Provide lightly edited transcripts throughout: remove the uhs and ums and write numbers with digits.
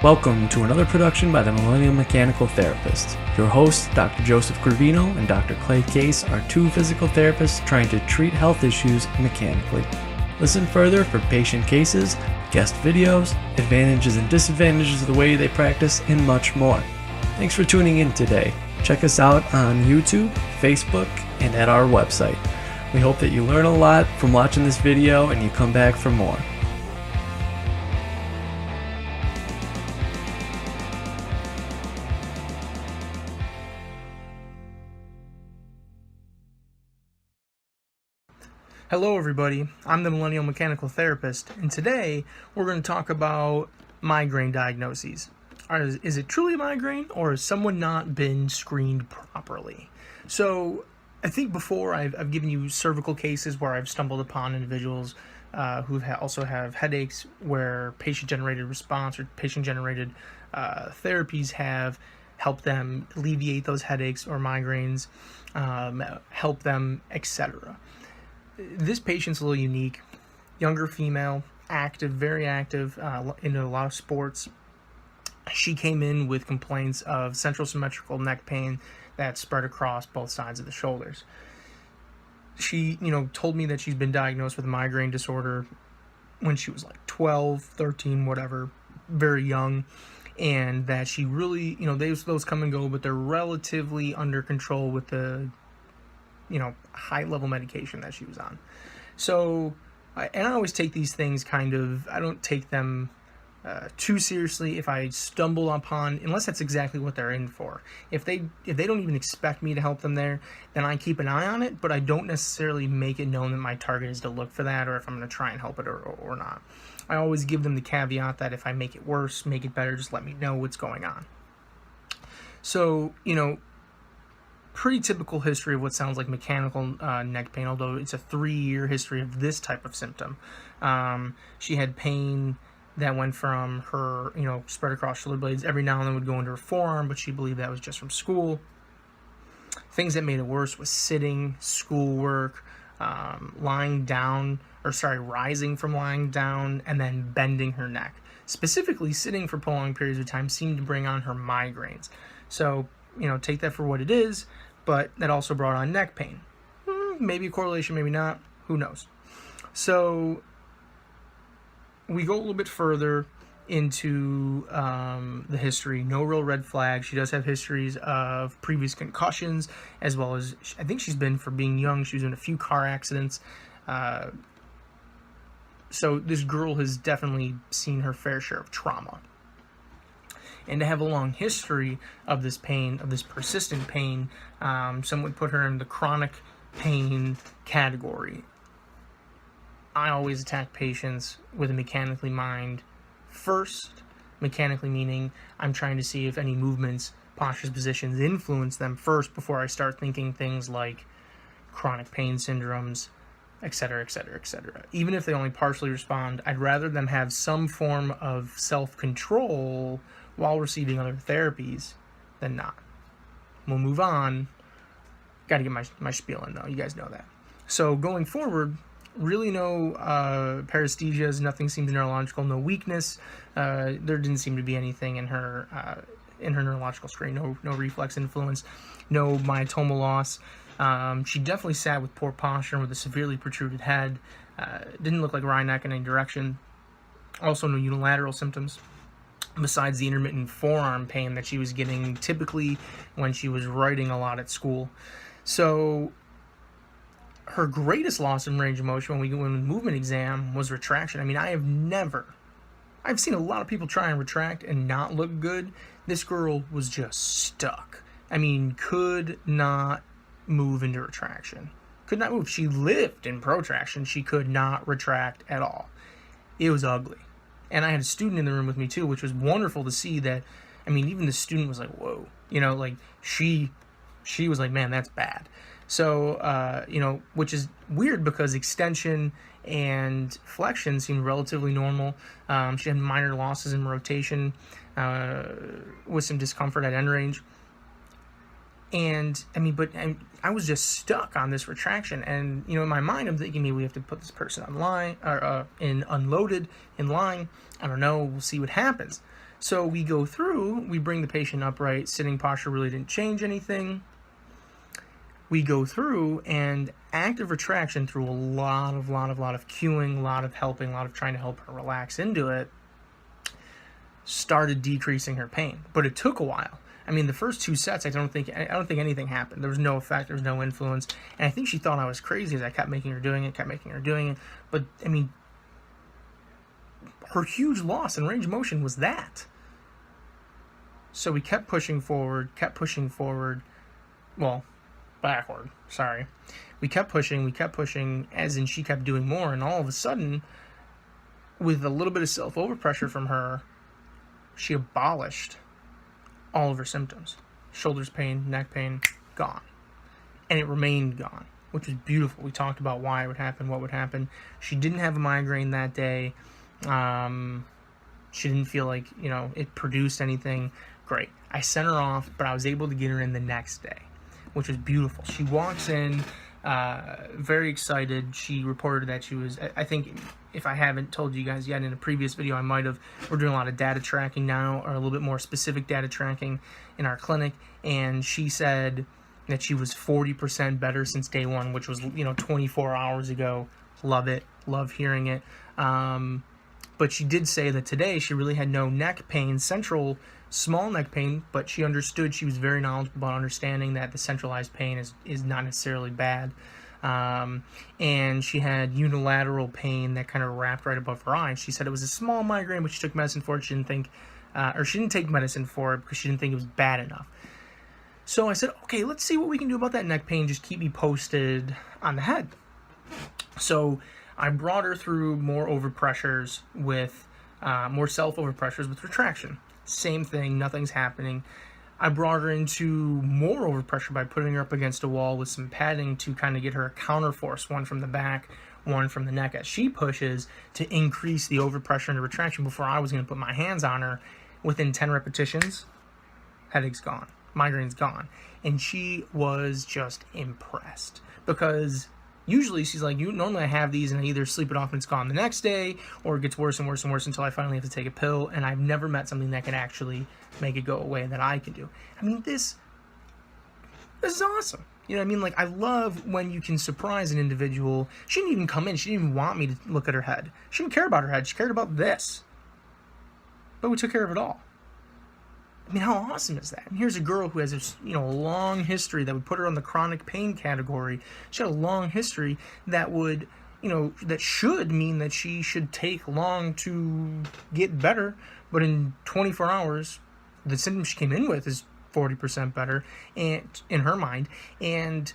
Welcome to another production by the Millennial Mechanical Therapist. Your hosts, Dr. Joseph Gravino and Dr. Clay Case, are two physical therapists trying to treat health issues mechanically. Listen further for patient cases, guest videos, advantages and disadvantages of the way they practice, and much more. Thanks for tuning in today. Check us out on YouTube, Facebook, and at our website. We hope that you learn a lot from watching this video and you come back for more. Hello everybody, I'm the Millennial Mechanical Therapist, and today we're going to talk about migraine diagnoses. Is it truly a migraine, or has someone not been screened properly? So, I think before I've given you cervical cases where I've stumbled upon individuals who also have headaches where patient-generated response or patient-generated therapies have helped them alleviate those headaches or migraines, help them, etc. This patient's a little unique. Younger female, active, very active, into a lot of sports. She came in with complaints of central symmetrical neck pain that spread across both sides of the shoulders. She, told me that she's been diagnosed with a migraine disorder when she was like 12, 13, whatever, very young, and that she really, those come and go, but they're relatively under control with the high-level medication that she was on. So, I always take these things I don't take them too seriously if I stumble upon, unless that's exactly what they're in for. If they don't even expect me to help them there, then I keep an eye on it, but I don't necessarily make it known that my target is to look for that, or if I'm going to try and help it or not. I always give them the caveat that if I make it worse, make it better, just let me know what's going on. So, pretty typical history of what sounds like mechanical neck pain, although it's a 3-year history of this type of symptom. She had pain that went from her, spread across shoulder blades. Every now and then would go into her forearm, but she believed that was just from school. Things that made it worse was sitting, schoolwork, rising from lying down, and then bending her neck. Specifically, sitting for prolonged periods of time seemed to bring on her migraines. So, take that for what it is, but that also brought on neck pain. Maybe a correlation, maybe not, who knows. So we go a little bit further into the history. No real red flags. She does have histories of previous concussions, as well as, I think she's been, for being young, she was in a few car accidents. So this girl has definitely seen her fair share of trauma. And to have a long history of this pain, of this persistent pain, some would put her in the chronic pain category. I always attack patients with a mechanically mind first. Mechanically meaning I'm trying to see if any movements, postures, positions influence them first before I start thinking things like chronic pain syndromes, etc., etc., etc. Even if they only partially respond, I'd rather them have some form of self-control while receiving other therapies than not. We'll move on. Got to get my spiel in, though. You guys know that. So going forward, really no paresthesias, nothing seems neurological, no weakness. There didn't seem to be anything in her neurological screen, no reflex influence, no myotomal loss. She definitely sat with poor posture and with a severely protruded head. Didn't look like wry neck in any direction. Also no unilateral symptoms, besides the intermittent forearm pain that she was getting typically when she was writing a lot at school. So her greatest loss in range of motion when we go in the movement exam was retraction. I mean, I've seen a lot of people try and retract and not look good. This girl was just stuck. I mean, could not move into retraction. Could not move. She lived in protraction. She could not retract at all. It was ugly. And I had a student in the room with me too, which was wonderful to see that. I mean, even the student was like, whoa, she was like, man, that's bad. So, which is weird because extension and flexion seemed relatively normal. She had minor losses in rotation with some discomfort at end range. And I was just stuck on this retraction, and in my mind I'm thinking maybe we have to put this person on line or in unloaded in line. I don't know. We'll see what happens. So we go through, we bring the patient upright, sitting posture really didn't change anything. We go through, and active retraction through a lot of cueing, a lot of helping, a lot of trying to help her relax into it, started decreasing her pain. But it took a while. I mean, the first 2 sets, I don't think anything happened. There was no effect. There was no influence. And I think she thought I was crazy as I kept making her doing it. But, I mean, her huge loss in range of motion was that. So we kept pushing forward. Well, backward. Sorry. We kept pushing, as in she kept doing more. And all of a sudden, with a little bit of self-overpressure from her, she abolished all of her symptoms. Shoulders pain, neck pain, gone. And it remained gone, which was beautiful. We talked about why it would happen, what would happen. She didn't have a migraine that day. She didn't feel like, it produced anything. Great. I sent her off, but I was able to get her in the next day, which was beautiful. She walks in, very excited. She reported that she was, I think, if I haven't told you guys yet in a previous video, I might have. We're doing a lot of data tracking now, or a little bit more specific data tracking in our clinic, and she said that she was 40% better since day one, which was 24 hours ago. Love it. Love hearing it. But she did say that today she really had no neck pain, central small neck pain, but she understood. She was very knowledgeable about understanding that the centralized pain is not necessarily bad. And she had unilateral pain that kind of wrapped right above her eye. She said it was a small migraine, but she took medicine for it. She didn't take medicine for it because she didn't think it was bad enough. So I said, okay, let's see what we can do about that neck pain. Just keep me posted on the head. So I brought her through more overpressures with more self-overpressures with retraction. Same thing, nothing's happening. I brought her into more overpressure by putting her up against a wall with some padding to kind of get her a counterforce, one from the back, one from the neck, as she pushes to increase the overpressure and the retraction before I was going to put my hands on her. Within 10 repetitions, headache's gone, migraine's gone. And she was just impressed, because usually she's like, normally I have these and I either sleep it off and it's gone the next day, or it gets worse and worse and worse until I finally have to take a pill. And I've never met something that can actually make it go away that I can do. I mean, this is awesome. You know what I mean? Like, I love when you can surprise an individual. She didn't even come in. She didn't even want me to look at her head. She didn't care about her head. She cared about this. But we took care of it all. I mean, how awesome is that? And here's a girl who has a long history that would put her on the chronic pain category. She had a long history that would, that should mean that she should take long to get better. But in 24 hours, the symptoms she came in with is 40% better, and in her mind. And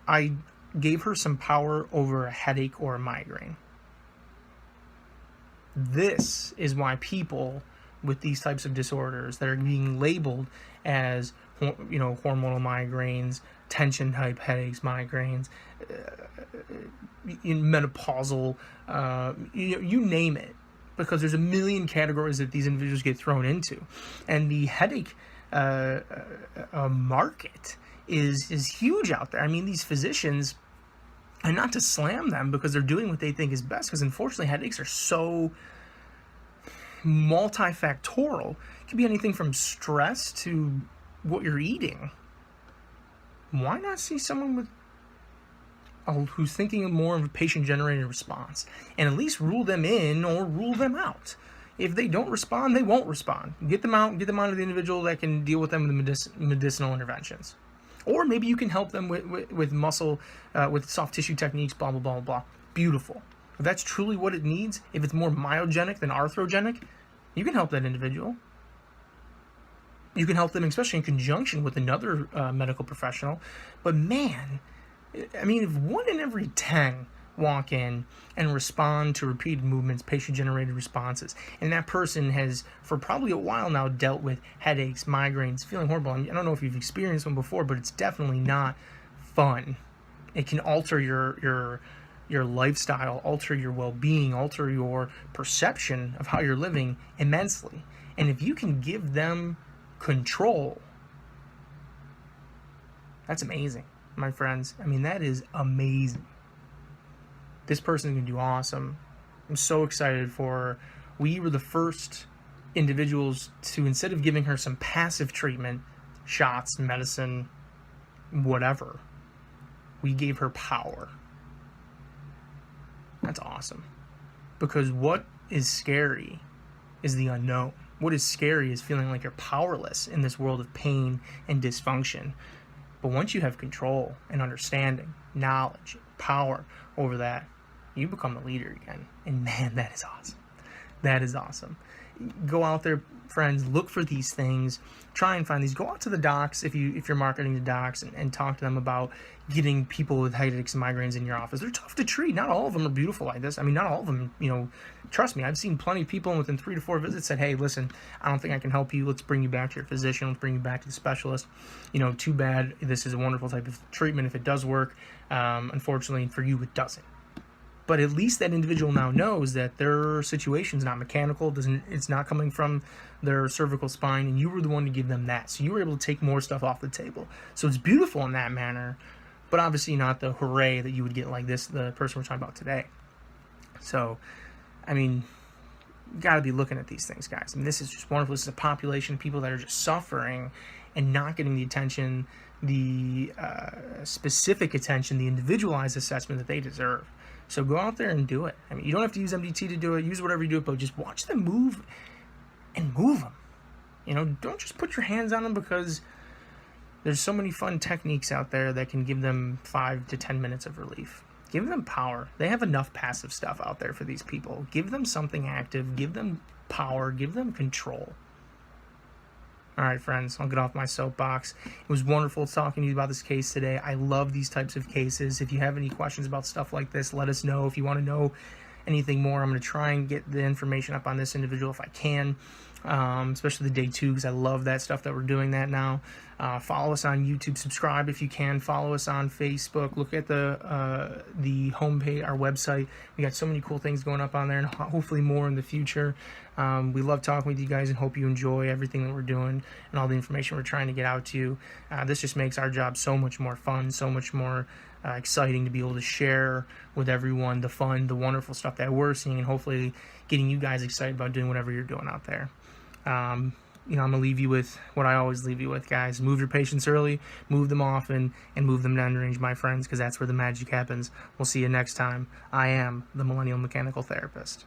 I gave her some power over a headache or a migraine. This is why people with these types of disorders that are being labeled as, hormonal migraines, tension type headaches, migraines, menopausal, you name it, because there's a million categories that these individuals get thrown into. And the headache market is huge out there. I mean, these physicians, and not to slam them because they're doing what they think is best, because unfortunately headaches are so multifactorial. It could be anything from stress to what you're eating. Why not see someone with who's thinking more of a patient-generated response, and at least rule them in or rule them out? If they don't respond, they won't respond. Get them out of the individual that can deal with them with medicinal interventions. Or maybe you can help them with muscle, with soft tissue techniques, blah, blah, blah, blah. Beautiful. If that's truly what it needs, if it's more myogenic than arthrogenic, you can help that individual. You can help them, especially in conjunction with another medical professional. But man, I mean, if 1 in every 10 walk in and respond to repeated movements, patient-generated responses, and that person has, for probably a while now, dealt with headaches, migraines, feeling horrible. I don't know if you've experienced one before, but it's definitely not fun. It can alter your lifestyle, alter your well-being, alter your perception of how you're living immensely. And if you can give them control, that's amazing, my friends. I mean, that is amazing. This person is going to do awesome. I'm so excited for her. We were the first individuals to, instead of giving her some passive treatment, shots, medicine, whatever, we gave her power. That's awesome. Because what is scary is the unknown. What is scary is feeling like you're powerless in this world of pain and dysfunction. But once you have control and understanding, knowledge, power over that, you become the leader again. And man, that is awesome. That is awesome. Go out there, friends, look for these things. Try and find these. Go out to the docs if you're marketing to docs, and talk to them about getting people with headaches and migraines in your office. They're tough to treat. Not all of them are beautiful like this. I mean, not all of them, trust me, I've seen plenty of people, and within 3 to 4 visits said, hey, listen, I don't think I can help you. Let's bring you back to your physician. Let's bring you back to the specialist. Too bad. This is a wonderful type of treatment if it does work. Unfortunately, for you, it doesn't. But at least that individual now knows that their situation's not mechanical. It's not coming from their cervical spine, and you were the one to give them that. So you were able to take more stuff off the table. So it's beautiful in that manner, but obviously not the hooray that you would get like this, the person we're talking about today. So, I mean, you got to be looking at these things, guys. I mean, this is just wonderful. This is a population of people that are just suffering and not getting the attention, the specific attention, the individualized assessment that they deserve. So go out there and do it. I mean, you don't have to use MDT to do it. Use whatever you do it, but just watch them move and move them. Don't just put your hands on them, because there's so many fun techniques out there that can give them 5 to 10 minutes of relief. Give them power. They have enough passive stuff out there for these people. Give them something active. Give them power. Give them control. All right, friends, I'll get off my soapbox. It was wonderful talking to you about this case today. I love these types of cases. If you have any questions about stuff like this, let us know. If you want to know anything more, I'm going to try and get the information up on this individual if I can, especially the day 2, because I love that stuff that we're doing that now. Follow us on YouTube. Subscribe if you can. Follow us on Facebook. Look at the homepage, our website. We got so many cool things going up on there, and hopefully more in the future. We love talking with you guys and hope you enjoy everything that we're doing and all the information we're trying to get out to you. This just makes our job so much more fun, so much more exciting to be able to share with everyone the fun, the wonderful stuff that we're seeing, and hopefully getting you guys excited about doing whatever you're doing out there. I'm going to leave you with what I always leave you with, guys. Move your patients early, move them often, and move them down range, my friends, because that's where the magic happens. We'll see you next time. I am the Millennial Mechanical Therapist.